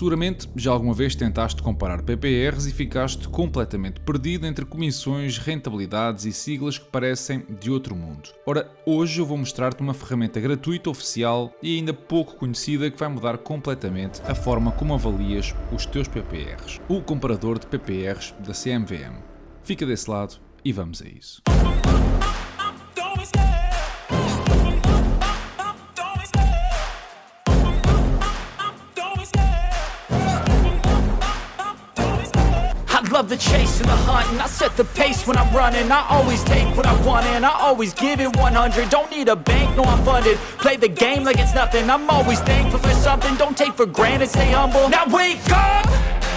Seguramente já alguma vez tentaste comparar PPRs e ficaste completamente perdido entre comissões, rentabilidades e siglas que parecem de outro mundo. Ora, hoje eu vou mostrar-te uma ferramenta gratuita, oficial e ainda pouco conhecida que vai mudar completamente a forma como avalias os teus PPRs. O comparador de PPRs da CMVM. Fica desse lado e vamos a isso. Love the chase and the hunt, and I set the pace when I'm running. I always take what I want and I always give it 100. Don't need a bank, no I'm funded. Play the game like it's nothing. I'm always thankful for something. Don't take for granted, stay humble. Now wake up,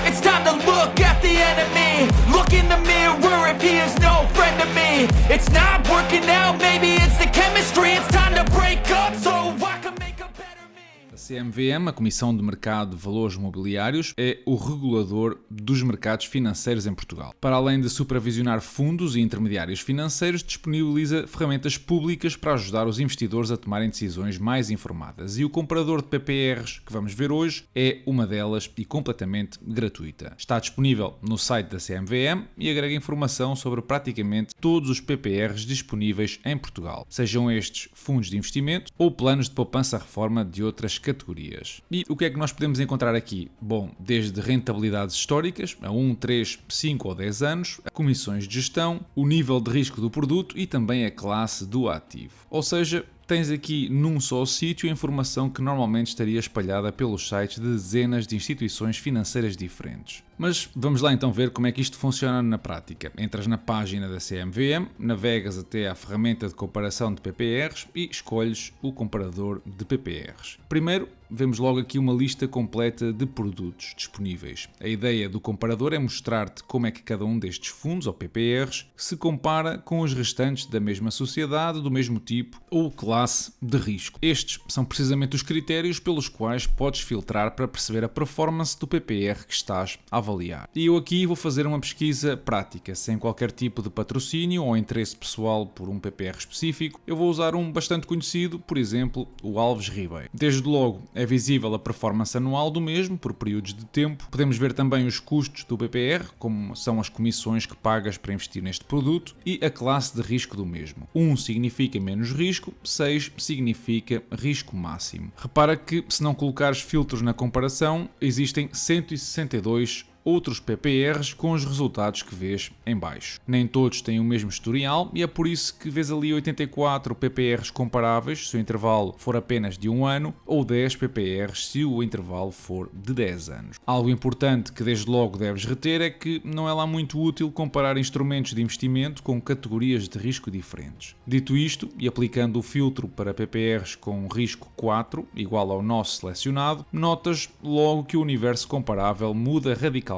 it's time to look at the enemy. Look in the mirror if he is no friend to me. It's not working out, maybe it's the chemistry. It's time to break up so I can make a better me. A CMVM, a Comissão de Mercado de Valores Mobiliários, é o regulador dos mercados financeiros em Portugal. Para além de supervisionar fundos e intermediários financeiros, disponibiliza ferramentas públicas para ajudar os investidores a tomarem decisões mais informadas. E o comparador de PPRs que vamos ver hoje é uma delas e completamente gratuita. Está disponível no site da CMVM e agrega informação sobre praticamente todos os PPRs disponíveis em Portugal, sejam estes fundos de investimento ou planos de poupança-reforma de outras categorias. E o que é que nós podemos encontrar aqui? Bom, desde rentabilidades históricas, a 1, 3, 5 ou 10 anos, a comissões de gestão, o nível de risco do produto e também a classe do ativo. Ou seja, tens aqui num só sítio a informação que normalmente estaria espalhada pelos sites de dezenas de instituições financeiras diferentes. Mas vamos lá então ver como é que isto funciona na prática. Entras na página da CMVM, navegas até à ferramenta de comparação de PPRs e escolhes o comparador de PPRs. Primeiro, vemos logo aqui uma lista completa de produtos disponíveis. A ideia do comparador é mostrar-te como é que cada um destes fundos, ou PPRs, se compara com os restantes da mesma sociedade, do mesmo tipo ou classe de risco. Estes são precisamente os critérios pelos quais podes filtrar para perceber a performance do PPR que estás a avaliar. E eu aqui vou fazer uma pesquisa prática, sem qualquer tipo de patrocínio ou interesse pessoal por um PPR específico. Eu vou usar um bastante conhecido, por exemplo, o Alves Ribeiro. Desde logo, é visível a performance anual do mesmo, por períodos de tempo. Podemos ver também os custos do PPR, como são as comissões que pagas para investir neste produto, e a classe de risco do mesmo. 1 significa menos risco, 6 significa risco máximo. Repara que, se não colocares filtros na comparação, existem 162 outros PPRs com os resultados que vês em baixo. Nem todos têm o mesmo historial e é por isso que vês ali 84 PPRs comparáveis se o intervalo for apenas de 1 ano ou 10 PPRs se o intervalo for de 10 anos. Algo importante que desde logo deves reter é que não é lá muito útil comparar instrumentos de investimento com categorias de risco diferentes. Dito isto, e aplicando o filtro para PPRs com risco 4, igual ao nosso selecionado, notas logo que o universo comparável muda radicalmente.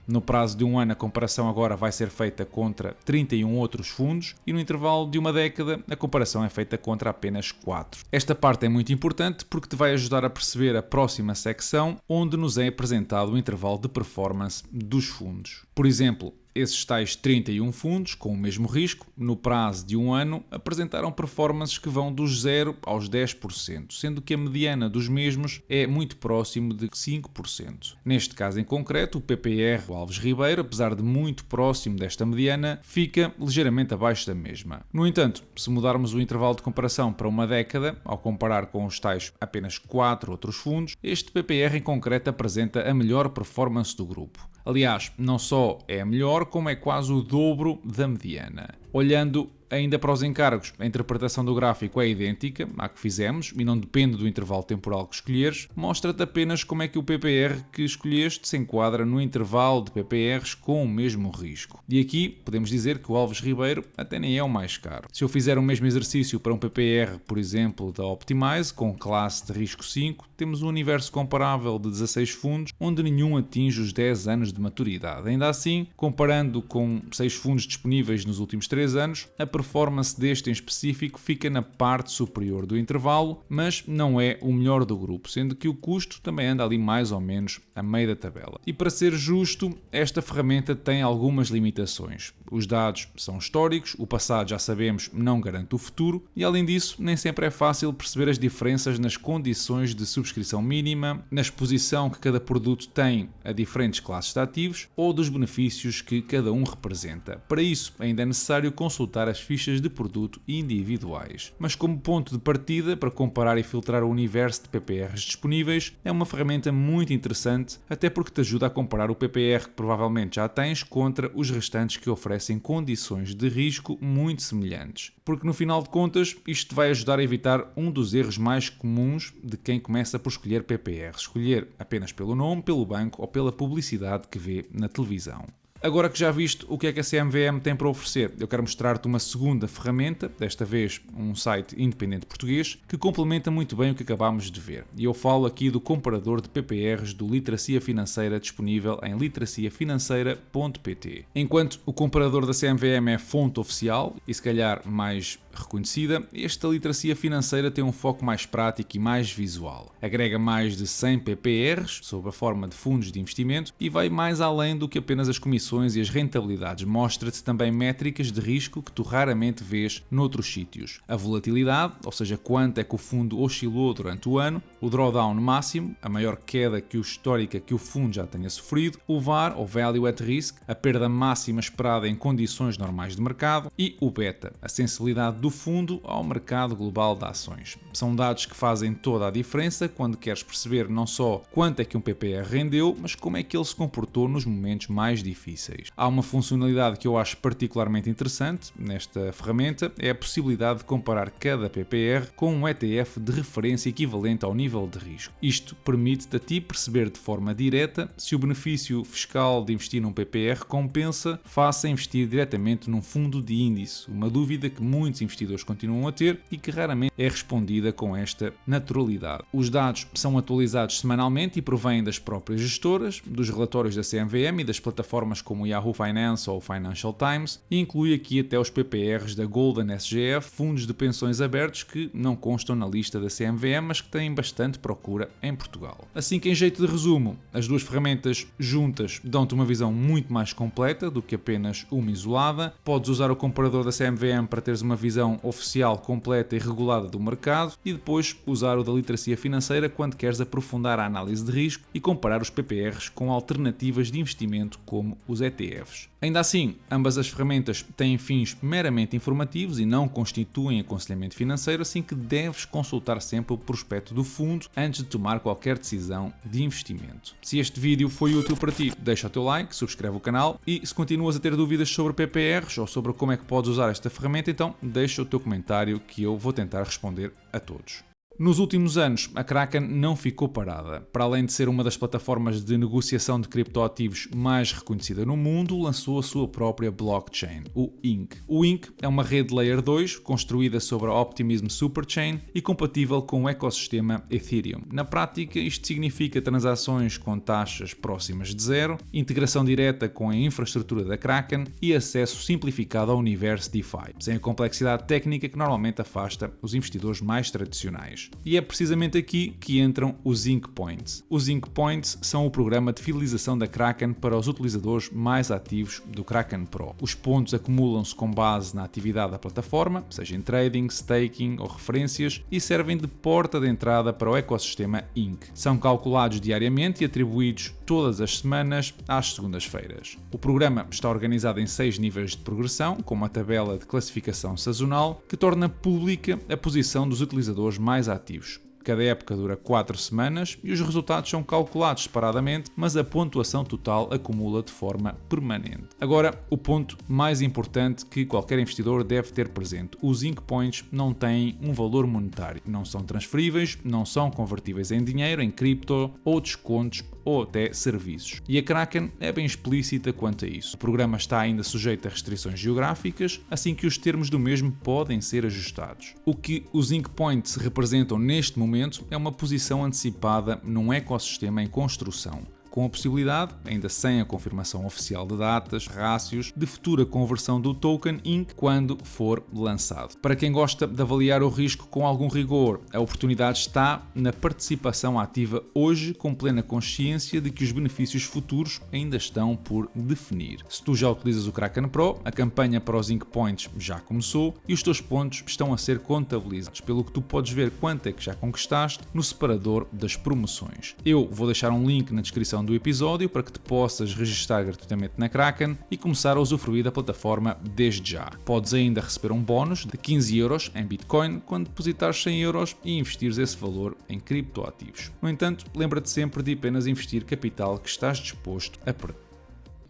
No prazo de 1 ano, a comparação agora vai ser feita contra 31 outros fundos e no intervalo de uma década, a comparação é feita contra apenas 4. Esta parte é muito importante porque te vai ajudar a perceber a próxima secção onde nos é apresentado o intervalo de performance dos fundos. Por exemplo, esses tais 31 fundos, com o mesmo risco, no prazo de 1 ano, apresentaram performances que vão dos 0 aos 10%, sendo que a mediana dos mesmos é muito próximo de 5%. Neste caso em concreto, o PPR, o Alves Ribeiro, apesar de muito próximo desta mediana, fica ligeiramente abaixo da mesma. No entanto, se mudarmos o intervalo de comparação para uma década, ao comparar com os tais apenas 4 outros fundos, este PPR em concreto apresenta a melhor performance do grupo. Aliás, não só é a melhor, como é quase o dobro da mediana. Olhando ainda para os encargos, a interpretação do gráfico é idêntica à que fizemos e não depende do intervalo temporal que escolheres, mostra-te apenas como é que o PPR que escolheste se enquadra no intervalo de PPRs com o mesmo risco. E aqui podemos dizer que o Alves Ribeiro até nem é o mais caro. Se eu fizer o mesmo exercício para um PPR, por exemplo, da Optimize, com classe de risco 5, temos um universo comparável de 16 fundos, onde nenhum atinge os 10 anos de maturidade. Ainda assim, comparando com 6 fundos disponíveis nos últimos 3 anos, a performance deste em específico fica na parte superior do intervalo, mas não é o melhor do grupo, sendo que o custo também anda ali mais ou menos a meio da tabela. E para ser justo, esta ferramenta tem algumas limitações. Os dados são históricos, o passado já sabemos não garante o futuro e além disso nem sempre é fácil perceber as diferenças nas condições de subscrição mínima, na exposição que cada produto tem a diferentes classes de ativos ou dos benefícios que cada um representa. Para isso ainda é necessário consultar as fichas de produto individuais. Mas como ponto de partida para comparar e filtrar o universo de PPRs disponíveis, é uma ferramenta muito interessante, até porque te ajuda a comparar o PPR que provavelmente já tens contra os restantes que oferecem condições de risco muito semelhantes. Porque no final de contas, isto vai ajudar a evitar um dos erros mais comuns de quem começa por escolher PPR. Escolher apenas pelo nome, pelo banco ou pela publicidade que vê na televisão. Agora que já viste o que é que a CMVM tem para oferecer, eu quero mostrar-te uma segunda ferramenta, desta vez um site independente português, que complementa muito bem o que acabámos de ver. E eu falo aqui do comparador de PPRs do Literacia Financeira disponível em literaciafinanceira.pt. Enquanto o comparador da CMVM é fonte oficial e se calhar mais reconhecida, esta literacia financeira tem um foco mais prático e mais visual. Agrega mais de 100 PPRs sob a forma de fundos de investimento e vai mais além do que apenas as comissões e as rentabilidades. Mostra-te também métricas de risco que tu raramente vês noutros sítios. A volatilidade, ou seja, quanto é que o fundo oscilou durante o ano, o drawdown máximo, a maior queda histórica que o fundo já tenha sofrido, o VaR, ou Value at Risk, a perda máxima esperada em condições normais de mercado e o beta, a sensibilidade do fundo ao mercado global de ações. São dados que fazem toda a diferença quando queres perceber não só quanto é que um PPR rendeu, mas como é que ele se comportou nos momentos mais difíceis. Há uma funcionalidade que eu acho particularmente interessante nesta ferramenta, é a possibilidade de comparar cada PPR com um ETF de referência equivalente ao nível de risco. Isto permite-te a ti perceber de forma direta se o benefício fiscal de investir num PPR compensa face a investir diretamente num fundo de índice, uma dúvida que muitos investidores continuam a ter e que raramente é respondida com esta naturalidade. Os dados são atualizados semanalmente e provêm das próprias gestoras, dos relatórios da CMVM e das plataformas como o Yahoo Finance ou o Financial Times e inclui aqui até os PPRs da Golden SGF, fundos de pensões abertos que não constam na lista da CMVM, mas que têm bastante procura em Portugal. Assim que em jeito de resumo, as duas ferramentas juntas dão-te uma visão muito mais completa do que apenas uma isolada. Podes usar o comparador da CMVM para teres uma visão oficial, completa e regulada do mercado e depois usar o da literacia financeira quando queres aprofundar a análise de risco e comparar os PPRs com alternativas de investimento como os ETFs. Ainda assim, ambas as ferramentas têm fins meramente informativos e não constituem aconselhamento financeiro, assim que deves consultar sempre o prospecto do fundo antes de tomar qualquer decisão de investimento. Se este vídeo foi útil para ti, deixa o teu like, subscreve o canal e se continuas a ter dúvidas sobre PPRs ou sobre como é que podes usar esta ferramenta, então deixa o teu comentário que eu vou tentar responder a todos. Nos últimos anos, a Kraken não ficou parada. Para além de ser uma das plataformas de negociação de criptoativos mais reconhecida no mundo, lançou a sua própria blockchain, o INC. O INC é uma rede Layer 2 construída sobre a Optimism Superchain e compatível com o ecossistema Ethereum. Na prática, isto significa transações com taxas próximas de zero, integração direta com a infraestrutura da Kraken e acesso simplificado ao universo DeFi, sem a complexidade técnica que normalmente afasta os investidores mais tradicionais. E é precisamente aqui que entram os INC Points. Os INC Points são o programa de fidelização da Kraken para os utilizadores mais ativos do Kraken Pro. Os pontos acumulam-se com base na atividade da plataforma, seja em trading, staking ou referências, e servem de porta de entrada para o ecossistema INC. São calculados diariamente e atribuídos todas as semanas às segundas-feiras. O programa está organizado em 6 níveis de progressão, com uma tabela de classificação sazonal que torna pública a posição dos utilizadores mais ativos. Cada época dura 4 semanas e os resultados são calculados separadamente, mas a pontuação total acumula de forma permanente. Agora, o ponto mais importante que qualquer investidor deve ter presente: os INC Points não têm um valor monetário, não são transferíveis, não são convertíveis em dinheiro, em cripto ou descontos ou até serviços. E a Kraken é bem explícita quanto a isso. O programa está ainda sujeito a restrições geográficas, assim que os termos do mesmo podem ser ajustados. O que os INC Points representam neste momento é uma posição antecipada num ecossistema em construção. com a possibilidade, ainda sem a confirmação oficial de datas, rácios, de futura conversão do token INC quando for lançado. Para quem gosta de avaliar o risco com algum rigor, a oportunidade está na participação ativa hoje, com plena consciência de que os benefícios futuros ainda estão por definir. Se tu já utilizas o Kraken Pro, a campanha para os INC Points já começou e os teus pontos estão a ser contabilizados, pelo que tu podes ver quanto é que já conquistaste no separador das promoções. Eu vou deixar um link na descrição do episódio para que te possas registrar gratuitamente na Kraken e começar a usufruir da plataforma desde já. Podes ainda receber um bónus de 15 euros em Bitcoin quando depositares 100 euros e investires esse valor em criptoativos. No entanto, lembra-te sempre de apenas investir capital que estás disposto a perder.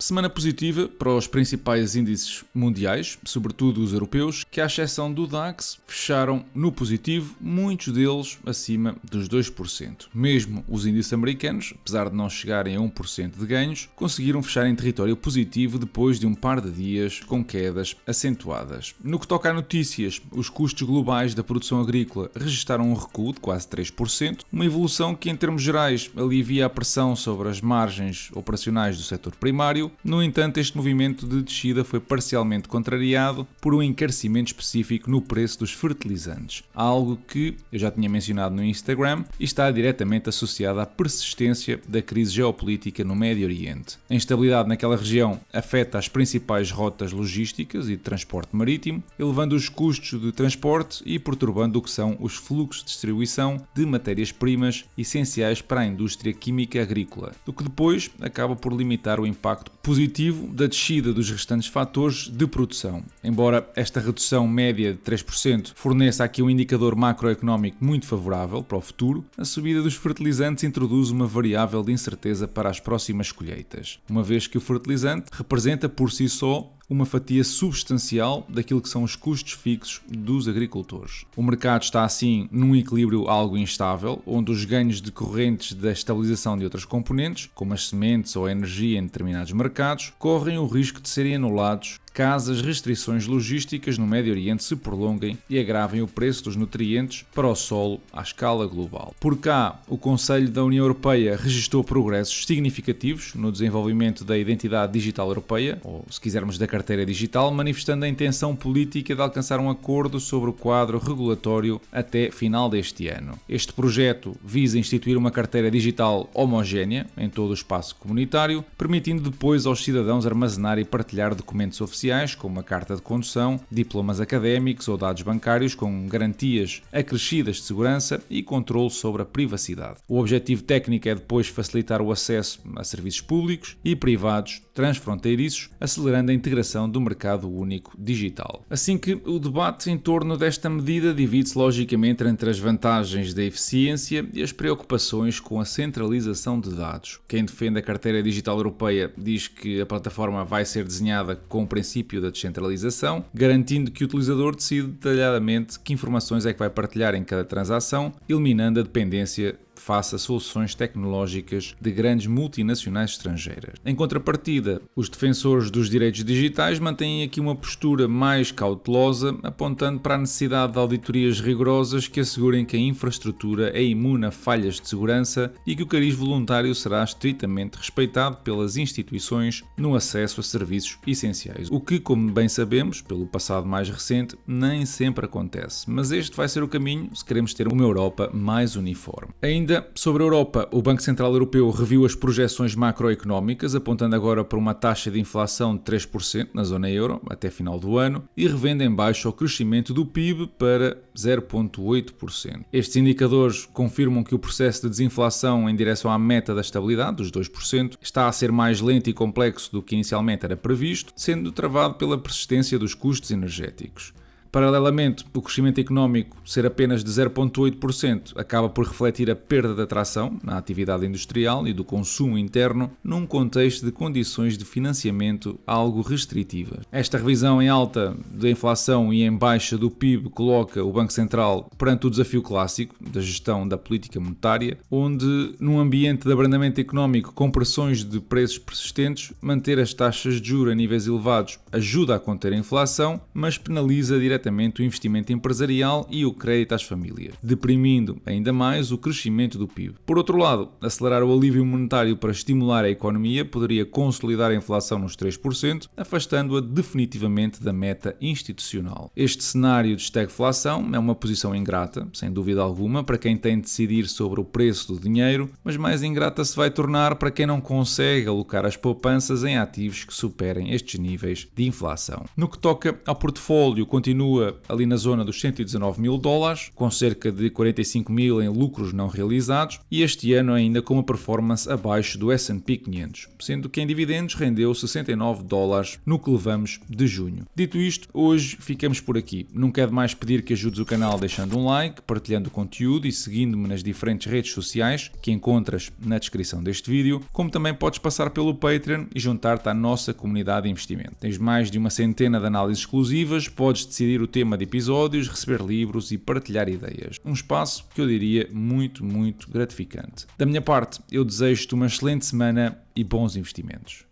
Semana positiva para os principais índices mundiais, sobretudo os europeus, que à exceção do DAX fecharam no positivo, muitos deles acima dos 2%. Mesmo os índices americanos, apesar de não chegarem a 1% de ganhos, conseguiram fechar em território positivo depois de um par de dias com quedas acentuadas. No que toca a notícias, os custos globais da produção agrícola registraram um recuo de quase 3%, uma evolução que em termos gerais alivia a pressão sobre as margens operacionais do setor primário. No entanto, este movimento de descida foi parcialmente contrariado por um encarecimento específico no preço dos fertilizantes, algo que eu já tinha mencionado no Instagram e está diretamente associado à persistência da crise geopolítica no Médio Oriente. A instabilidade naquela região afeta as principais rotas logísticas e de transporte marítimo, elevando os custos de transporte e perturbando o que são os fluxos de distribuição de matérias-primas essenciais para a indústria química agrícola, o que depois acaba por limitar o impacto positivo da descida dos restantes fatores de produção. Embora esta redução média de 3% forneça aqui um indicador macroeconómico muito favorável para o futuro, a subida dos fertilizantes introduz uma variável de incerteza para as próximas colheitas, uma vez que o fertilizante representa por si só uma fatia substancial daquilo que são os custos fixos dos agricultores. O mercado está assim num equilíbrio algo instável, onde os ganhos decorrentes da estabilização de outras componentes, como as sementes ou a energia em determinados mercados, correm o risco de serem anulados caso as restrições logísticas no Médio Oriente se prolonguem e agravem o preço dos nutrientes para o solo à escala global. Por cá, o Conselho da União Europeia registrou progressos significativos no desenvolvimento da identidade digital europeia, ou se quisermos da carteira digital, manifestando a intenção política de alcançar um acordo sobre o quadro regulatório até final deste ano. Este projeto visa instituir uma carteira digital homogénea em todo o espaço comunitário, permitindo depois aos cidadãos armazenar e partilhar documentos oficiais como a carta de condução, diplomas académicos ou dados bancários com garantias acrescidas de segurança e controle sobre a privacidade. O objetivo técnico é depois facilitar o acesso a serviços públicos e privados transfronteiriços, acelerando a integração do mercado único digital. Assim que o debate em torno desta medida divide-se logicamente entre as vantagens da eficiência e as preocupações com a centralização de dados. Quem defende a carteira digital europeia diz que a plataforma vai ser desenhada com o princípio da descentralização, garantindo que o utilizador decide detalhadamente que informações é que vai partilhar em cada transação, eliminando a dependência face a soluções tecnológicas de grandes multinacionais estrangeiras. Em contrapartida, os defensores dos direitos digitais mantêm aqui uma postura mais cautelosa, apontando para a necessidade de auditorias rigorosas que assegurem que a infraestrutura é imune a falhas de segurança e que o cariz voluntário será estritamente respeitado pelas instituições no acesso a serviços essenciais, o que, como bem sabemos, pelo passado mais recente, nem sempre acontece, mas este vai ser o caminho se queremos ter uma Europa mais uniforme. Ainda sobre a Europa, o Banco Central Europeu reviu as projeções macroeconómicas, apontando agora para uma taxa de inflação de 3% na zona euro até final do ano e revendo em baixo o crescimento do PIB para 0,8%. Estes indicadores confirmam que o processo de desinflação em direção à meta da estabilidade, dos 2%, está a ser mais lento e complexo do que inicialmente era previsto, sendo travado pela persistência dos custos energéticos. Paralelamente, o crescimento económico ser apenas de 0,8% acaba por refletir a perda de atração na atividade industrial e do consumo interno num contexto de condições de financiamento algo restritivas. Esta revisão em alta da inflação e em baixa do PIB coloca o Banco Central perante o desafio clássico da gestão da política monetária, onde, num ambiente de abrandamento económico com pressões de preços persistentes, manter as taxas de juros a níveis elevados ajuda a conter a inflação, mas penaliza diretamente diretamente o investimento empresarial e o crédito às famílias, deprimindo ainda mais o crescimento do PIB. Por outro lado, acelerar o alívio monetário para estimular a economia poderia consolidar a inflação nos 3%, afastando-a definitivamente da meta institucional. Este cenário de estagflação é uma posição ingrata, sem dúvida alguma, para quem tem de decidir sobre o preço do dinheiro, mas mais ingrata se vai tornar para quem não consegue alocar as poupanças em ativos que superem estes níveis de inflação. No que toca ao portfólio, continua ali na zona dos $119.000, com cerca de 45.000 em lucros não realizados, e este ano ainda com uma performance abaixo do S&P 500, sendo que em dividendos rendeu $69 no que levamos de junho. Dito isto, hoje ficamos por aqui. Não quero mais pedir que ajudes o canal deixando um like, partilhando o conteúdo e seguindo-me nas diferentes redes sociais que encontras na descrição deste vídeo, como também podes passar pelo Patreon e juntar-te à nossa comunidade de investimento. Tens mais de uma centena de análises exclusivas, podes decidir o tema de episódios, receber livros e partilhar ideias. Um espaço que eu diria muito gratificante. Da minha parte, eu desejo-te uma excelente semana e bons investimentos.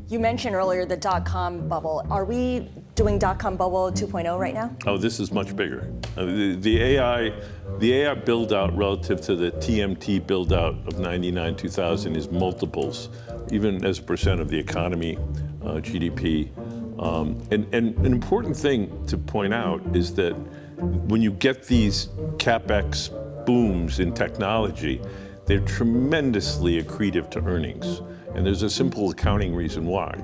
You mentioned earlier the dot-com bubble. Are we doing dot-com bubble 2.0 right now? Oh, this is much bigger. The AI build-out relative to the TMT build-out of 99, 2000 is multiples, even as a percent of the economy, GDP. And an important thing to point out is that when you get these CapEx booms in technology, they're tremendously accretive to earnings. And there's a simple accounting reason why.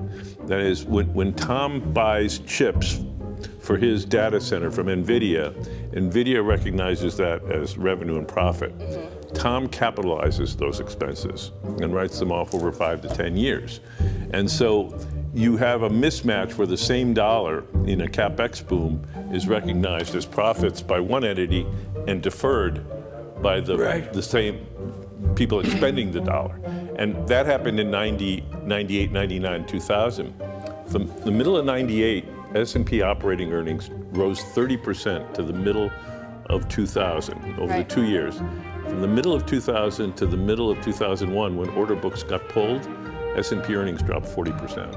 That is, when Tom buys chips for his data center from NVIDIA, NVIDIA recognizes that as revenue and profit. Tom capitalizes those expenses and writes them off over 5 to 10 years. And so you have a mismatch where the same dollar in a CapEx boom is recognized as profits by one entity and deferred by the same people expending the dollar. And that happened in 90, 98, 99, 2000. From the middle of 98, S&P operating earnings rose 30% to the middle of 2000 over the 2 years. From the middle of 2000 to the middle of 2001, when order books got pulled, S&P earnings dropped 40%.